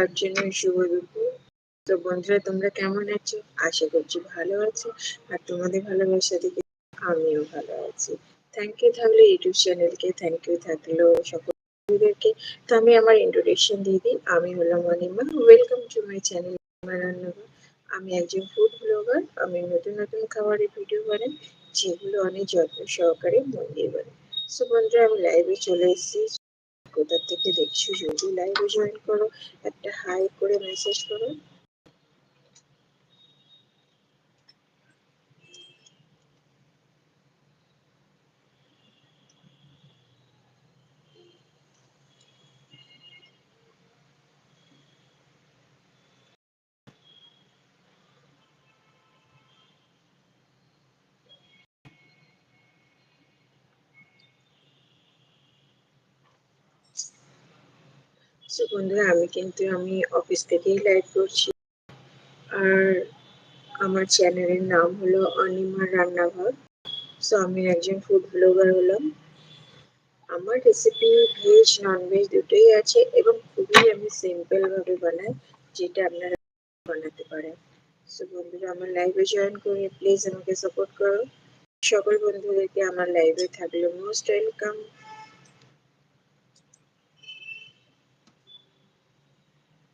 afternoon, শুভ দুপুর। তো বন্ধুরা তোমরা কেমন আছো? আশা করছি ভালো আছো। আর তোমাদের ভালোবাসা থেকে আমিও ভালো আছি। থ্যাংক ইউ থাকলো ইউটিউব চ্যানেলকে, থ্যাংক ইউ থাকলো সকল বন্ধুদেরকে। তো আমি আমার ইন্ট্রোডাকশন দিয়ে দিই। আমি হলাম Anima. Welcome to my channel আমার রান্নাঘর। আমি একজন ফুড ব্লগার। আমি নতুন নতুন খাবারের ভিডিও বানাই, যেগুলো অনেক যত্ন সহকারে মন দিয়ে বানাই। সো বন্ধুরা আমি লাইভে চলে এসেছি। কোথা থেকে দেখছো যদি লাইভে জয়েন করো, একটা হাই করে মেসেজ করো। সো বন্ধুরা আমি অফিস থেকেই লাইভ করছি। আর আমার চ্যানেলের নাম হলো অনিমার রান্নাঘর। সো আমি একজন ফুড ব্লগার হলাম। আমার রেসিপি ভেজ নন ভেজ দুটোই আছে এবং খুবই আমি সিম্পল ভাবে বানাই, যেটা আপনারা বানাতে পারেন। সো বন্ধুরা আমার লাইভে জয়েন করে প্লিজ আমাকে সাপোর্ট করো। সকল বন্ধুদেরকে আমার লাইভে থাকলে মোস্ট ওয়েলকাম।